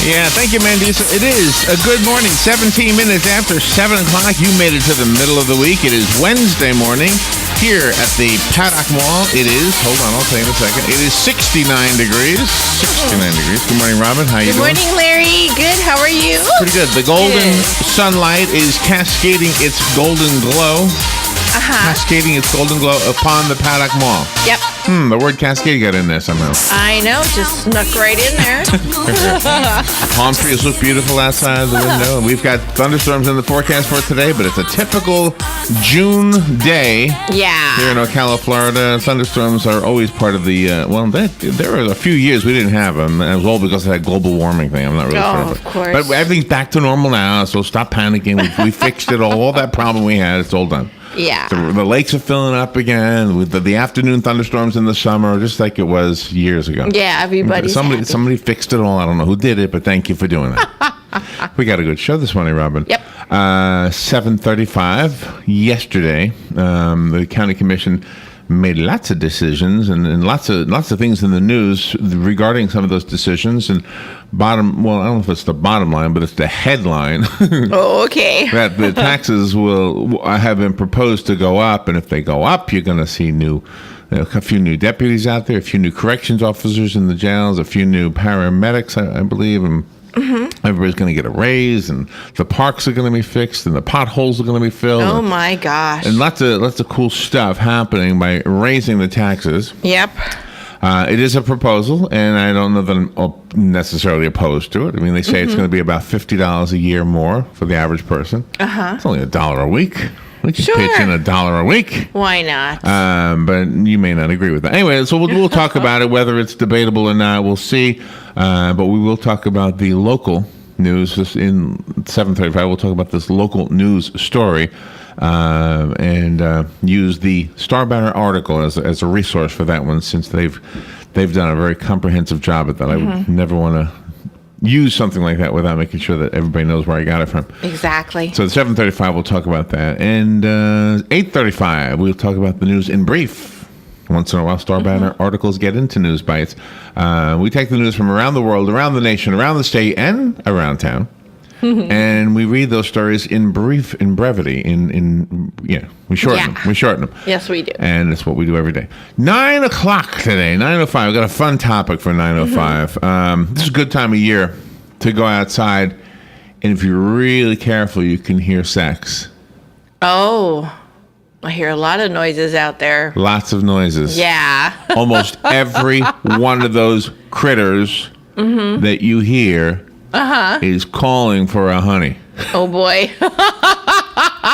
Yeah, thank you, Mandisa. It is a good morning. 17 minutes after 7 o'clock. You made it to the middle of the week. It is Wednesday morning here at the Paddock Mall. It is, hold on, I'll tell you in a second. It is 69 degrees. 69 degrees. Good morning, Robin. How you doing? Good morning, Larry. Good. How are you? Pretty good. The golden sunlight is cascading its golden glow. Cascading its golden glow upon the Paddock Mall. Yep. The word cascade got in there somehow. I know, just snuck right in there. Palm trees look beautiful outside the window. And we've got thunderstorms in the forecast for today, but it's a typical June day. Yeah. Here in Ocala, Florida. Thunderstorms are always part of the, there were a few years we didn't have them. And it was all because of that global warming thing. I'm not really sure. Of course. But everything's back to normal now, so stop panicking. We fixed it all that problem we had. It's all done. Yeah. The lakes are filling up again with the afternoon thunderstorms in the summer, just like it was years ago. Yeah, everybody's happy. Somebody fixed it all. I don't know who did it, but thank you for doing that. We got a good show this morning, Robin. Yep. 7:35 yesterday. The county commission made lots of decisions and lots of things in the news regarding some of those decisions. And I don't know if it's the bottom line, but it's the headline. Oh, okay. That the taxes have been proposed to go up, and if they go up, you're going to see a few new deputies out there, a few new corrections officers in the jails, a few new paramedics, I believe, and everybody's going to get a raise, and the parks are going to be fixed, and the potholes are going to be filled. Oh my gosh! And lots of cool stuff happening by raising the taxes. Yep. It is a proposal, and I don't know that I'm necessarily opposed to it. I mean, they say it's going to be about $50 a year more for the average person. It's only $1 a week. We can pitch in $1 a week. Why not? But you may not agree with that. Anyway, so we'll talk about it, whether it's debatable or not. We'll see. But we will talk about the local news in 7:35. We'll talk about this local news story and use the Star Banner article as a resource for that one, since they've done a very comprehensive job at that. I would never want to use something like that without making sure that everybody knows where I got it from. Exactly. So at 7:35, we'll talk about that. And 8:35, we'll talk about the news in brief. Once in a while, Star Banner articles get into News Bites. We take the news from around the world, around the nation, around the state, and around town. And we read those stories in brevity. We shorten them. We shorten them. Yes, we do. And it's what we do every day. 9 o'clock today, 9:05. We've got a fun topic for 9:05. This is a good time of year to go outside. And if you're really careful, you can hear sex. Oh, I hear a lot of noises out there. Lots of noises. Yeah. Almost every one of those critters that you hear is calling for a honey. Oh, boy.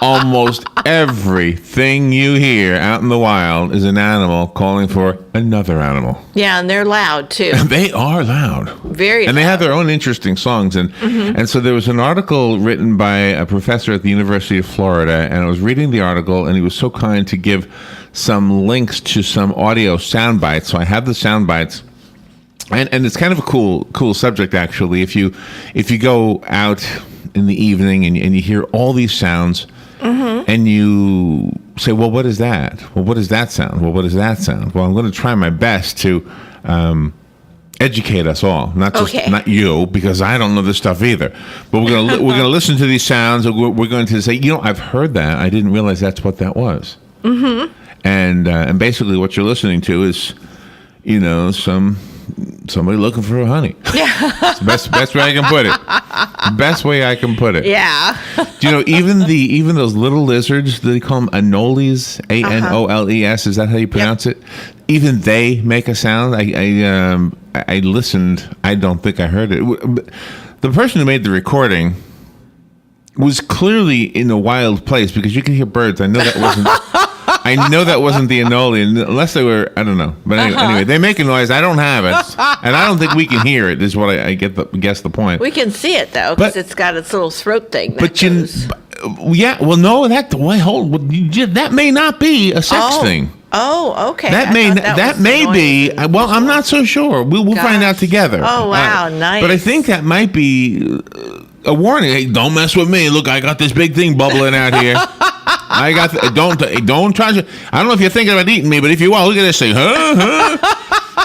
Almost everything you hear out in the wild is an animal calling for another animal. Yeah, and they're loud, too. They are loud. Very And loud. they have their own interesting songs. And so there was an article written by a professor at the University of Florida, and I was reading the article, and he was so kind to give some links to some audio sound bites. So I have the sound bites. And it's kind of a cool subject, actually. If you go out in the evening and you hear all these sounds, and you say, well, what is that? Well, what does that sound? Well, what does that sound? Well, I'm going to try my best to educate us all, not you, because I don't know this stuff either. But we're going to listen to these sounds, and we're going to say, I've heard that. I didn't realize that's what that was. And basically, what you're listening to is, somebody looking for a honey. Yeah. It's the best way I can put it. Best way I can put it. Yeah. Do you know, even those little lizards, they call them anoles, Anoles, is that how you pronounce it? Even they make a sound. I listened. I don't think I heard it. The person who made the recording was clearly in a wild place, because you can hear birds. I know that wasn't the anole, unless they were, I don't know. But anyway, they make a noise. I don't have it, and I don't think we can hear it, is what I guess the point. We can see it, though, because it's got its little throat thing. That that may not be a sex thing. Oh, okay. That may be. Well, I'm not so sure. We'll find out together. Oh, wow, nice. But I think that might be a warning. Hey, don't mess with me. Look, I got this big thing bubbling out here. Don't try to. I don't know if you're thinking about eating me, but if you are, look at this thing.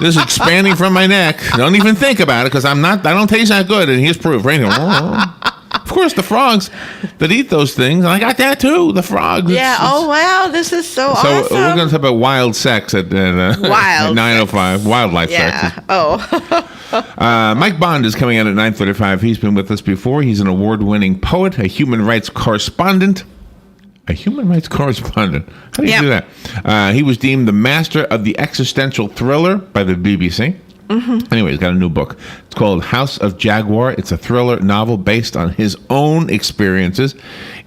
This is expanding from my neck. Don't even think about it because I don't taste that good. And here's proof. Right here. Of course, the frogs that eat those things. And I got that too. The frogs. Yeah. Wow. This is so awesome. So we're going to talk about wild sex at 9:05. Wildlife sex. Oh. Mike Bond is coming out at 9:35. He's been with us before. He's an award-winning poet, a human rights correspondent. A human rights correspondent. How do you do that? He was deemed the master of the existential thriller by the BBC. Anyway, he's got a new book. It's called House of Jaguar. It's a thriller novel based on his own experiences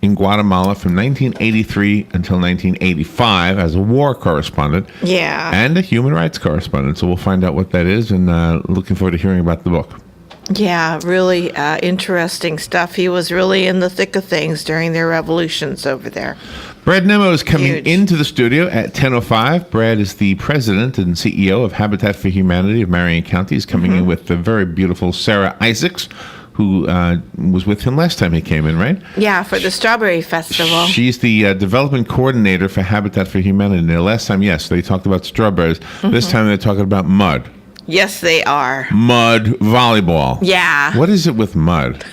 in Guatemala from 1983 until 1985 as a war correspondent. Yeah. And a human rights correspondent. So we'll find out what that is, and looking forward to hearing about the book. Yeah, really interesting stuff. He was really in the thick of things during their revolutions over there. Brad Nemo is coming Huge. into the studio at 10:05. Brad is the president and CEO of Habitat for Humanity of Marion County. He's coming in with the very beautiful Sarah Isaacs, who was with him last time he came in, right? Yeah, for the Strawberry Festival. She's the development coordinator for Habitat for Humanity. Now, last time, yes, they talked about strawberries. This time they're talking about mud. Yes, they are. Mud volleyball. Yeah. What is it with mud?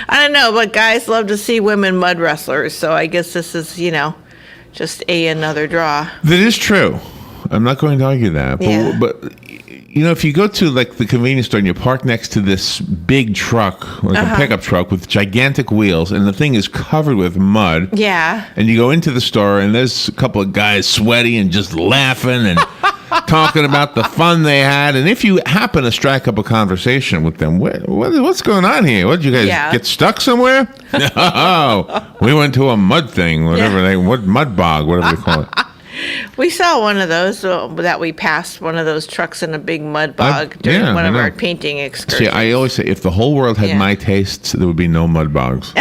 I don't know, but guys love to see women mud wrestlers, so I guess this is, just another draw. That is true. I'm not going to argue that. But if you go to like the convenience store and you park next to this big truck, like a pickup truck with gigantic wheels, and the thing is covered with mud. Yeah. And you go into the store and there's a couple of guys sweaty and just laughing and talking about the fun they had. And if you happen to strike up a conversation with them, what's going on here? What, did you guys get stuck somewhere? No, we went to a mud thing, mud bog, whatever they call it. We saw one of those that we passed, one of those trucks in a big mud bog during one of our painting excursions. See, I always say, if the whole world had my tastes, there would be no mud bogs.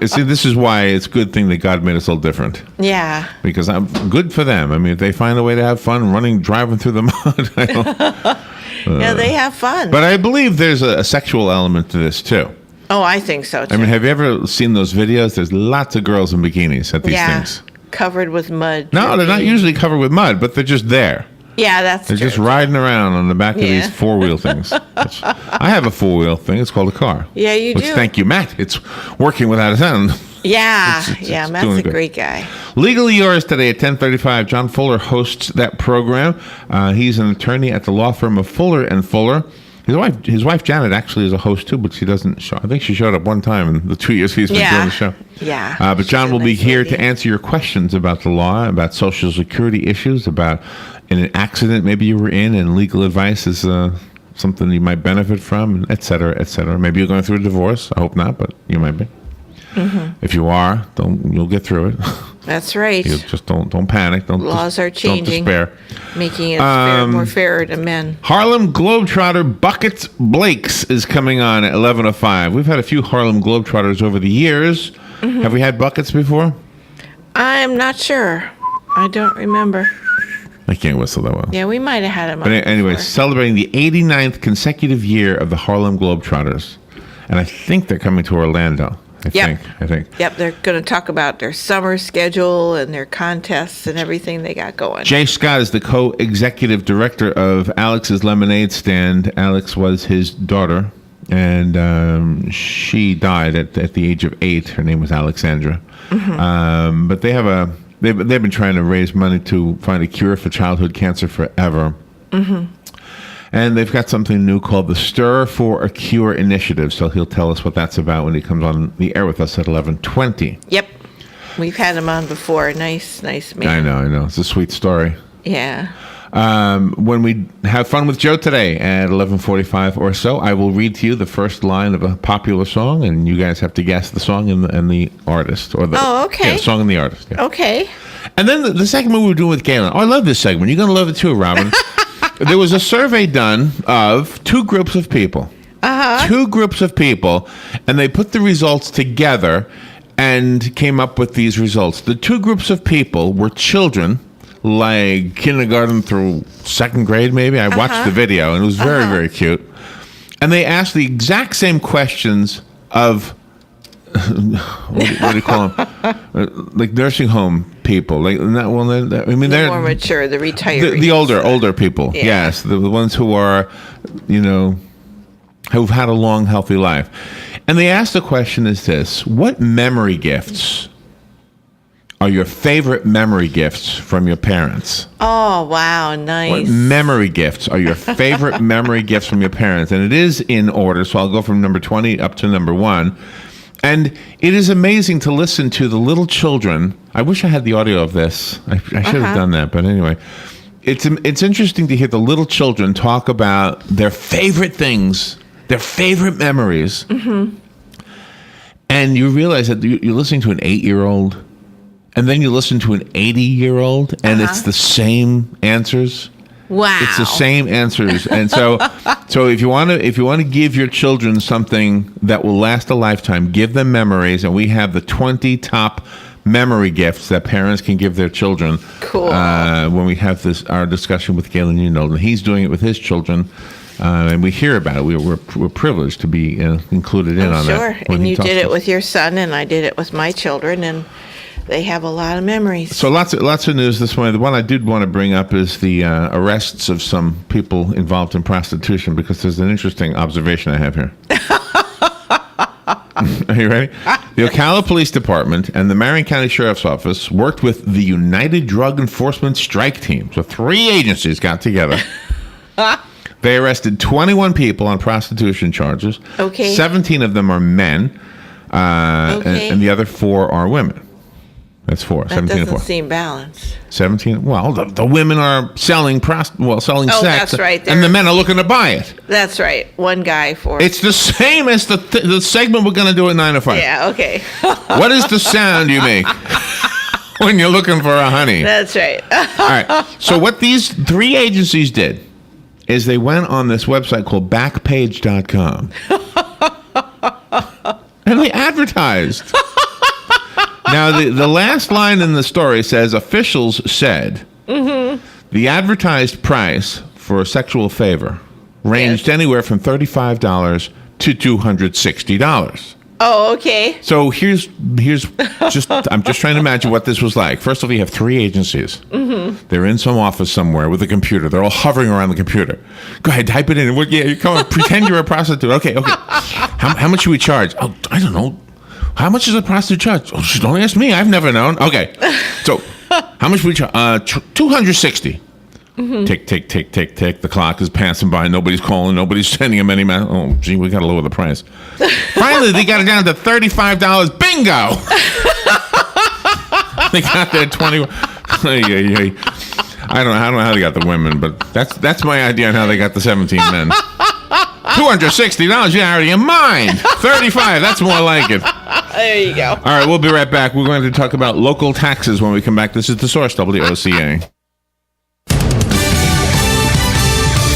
See, this is why it's a good thing that God made us all different. Yeah. Because I'm good for them. I mean, if they find a way to have fun driving through the mud, I don't. Yeah, they have fun. But I believe there's a sexual element to this, too. Oh, I think so, too. I mean, have you ever seen those videos? There's lots of girls in bikinis at these things. Covered with mud. No, they're not usually covered with mud, but they're just there. Yeah, that's They're just riding around on the back of these four-wheel things. I have a four-wheel thing. It's called a car. Yeah, you do. Thank you, Matt. It's working without a sound. Yeah, it's Matt's a great guy. Legally Yours today at 10:35. John Fuller hosts that program. He's an attorney at the law firm of Fuller and Fuller. His wife Janet actually is a host too, but she doesn't show. I think she showed up one time in the 2 years he's been doing the show. Yeah. But John will be here to answer your questions about the law, about Social Security issues, about an accident maybe you were in, and legal advice is something you might benefit from, et cetera, et cetera. Maybe you're going through a divorce. I hope not, but you might be. If you are, you'll get through it. That's right. You just don't panic. Laws are changing. Don't despair. Making it more fair to men. Harlem Globetrotter Buckets Blakes is coming on at 11:05. We've had a few Harlem Globetrotters over the years. Have we had buckets before? I'm not sure. I don't remember. I can't whistle that well. Yeah, we might have had him on. But anyway, before. Celebrating the 89th consecutive year of the Harlem Globetrotters. And I think they're coming to Orlando. I think. Yep, they're going to talk about their summer schedule and their contests and everything they got going. Jay Scott is the co-executive director of Alex's Lemonade Stand. Alex was his daughter, and she died at the age of 8. Her name was Alexandra. But they've been trying to raise money to find a cure for childhood cancer forever. And they've got something new called the Stir for a Cure Initiative. So he'll tell us what that's about when he comes on the air with us at 11:20. Yep. We've had him on before. Nice man. I know. It's a sweet story. Yeah. When we have fun with Joe today at 11:45 or so, I will read to you the first line of a popular song, and you guys have to guess the song and the artist. Or the song and the artist. Yeah. Okay. And then the segment we were doing with Galen. Oh, I love this segment. You're going to love it too, Robin. There was a survey done of two groups of people. Two groups of people, and they put the results together and came up with these results. The two groups of people were children, like kindergarten through second grade, maybe. I watched the video, and it was very, very cute. And they asked the exact same questions of what do you call them? Like nursing home people. Like not well. I mean, they're more mature, the retirees, the older people. Yeah. Yes, the ones who are, who've had a long, healthy life. And they asked the question: is this what memory gifts are your favorite memory gifts from your parents? Oh, wow, nice. What memory gifts are your favorite memory gifts from your parents? And it is in order, so I'll go from number 20 up to number 1. And it is amazing to listen to the little children. I wish I had the audio of this. I should have done that, but anyway. It's interesting to hear the little children talk about their favorite things, their favorite memories. Mm-hmm. And you realize that you're listening to an 8-year-old, and then you listen to an 80-year-old, and it's the same answers. Wow. It's the same answers. And so if you want to give your children something that will last a lifetime, give them memories, and we have the 20 top memory gifts that parents can give their children. Cool. When we have our discussion with Galen Unold, and he's doing it with his children. And we hear about it. We're privileged to be included in on sure. that. Sure. And you did it with your son, and I did it with my children, and they have a lot of memories. So lots of news this morning. The one I did want to bring up is the arrests of some people involved in prostitution, because there's an interesting observation I have here. Are you ready? The Ocala Police Department and the Marion County Sheriff's Office worked with the United Drug Enforcement Strike Team. So 3 agencies got together. They arrested 21 people on prostitution charges. Okay. 17 of them are men, and the other 4 are women. That's 4. That 17 and 4. doesn't seem balanced. 17. Well, the women are selling selling Oh, sex. that's right. And the men are looking to buy it. That's right. One guy for. It's the same as the segment we're going to do at 9 to 5. Yeah. Okay. What is the sound you make when you're looking for a honey? That's right. All right. So what these 3 agencies did is they went on this website called Backpage.com. And they advertised. Now, the last line in the story says, officials said the advertised price for a sexual favor ranged anywhere from $35 to $260. Oh, okay. So here's just, I'm just trying to imagine what this was like. First of all, you have 3 agencies. Mm-hmm. They're in some office somewhere with a computer. They're all hovering around the computer. Go ahead, type it in. Yeah, you come on, pretend you're a prostitute. Okay. How much should we charge? Oh, I don't know. How much is a prostitute charge? Oh, don't ask me. I've never known. Okay. So how much we charge? $260. Mm-hmm. Tick. The clock is passing by. Nobody's calling. Nobody's sending them any money. Oh, gee, we got to lower the price. Finally, they got it down to $35. Bingo! They got their 20. I don't know how they got the women, but that's my idea on how they got the 17 men. $260? You're out of your mind. 35. That's more like it. There you go. All right, we'll be right back. We're going to talk about local taxes when we come back. This is The Source, WOCA.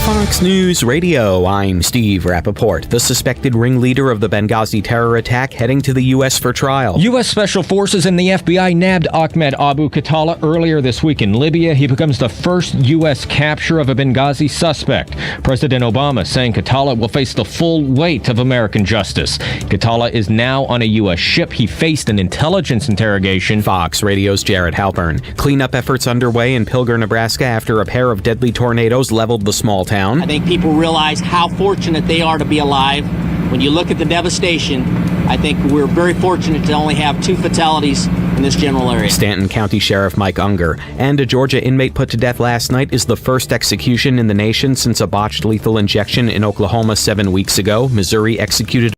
Fox News Radio, I'm Steve Rappaport. The suspected ringleader of the Benghazi terror attack heading to the U.S. for trial. U.S. Special Forces and the FBI nabbed Ahmed Abu Khattala earlier this week in Libya. He becomes the first U.S. capture of a Benghazi suspect. President Obama saying Khattala will face the full weight of American justice. Khattala is now on a U.S. ship. He faced an intelligence interrogation. Fox Radio's Jared Halpern. Cleanup efforts underway in Pilger, Nebraska after a pair of deadly tornadoes leveled the small town. I think people realize how fortunate they are to be alive. When you look at the devastation, I think we're very fortunate to only have 2 fatalities in this general area. Stanton County Sheriff Mike Unger. And a Georgia inmate put to death last night is the first execution in the nation since a botched lethal injection in Oklahoma 7 weeks ago. Missouri executed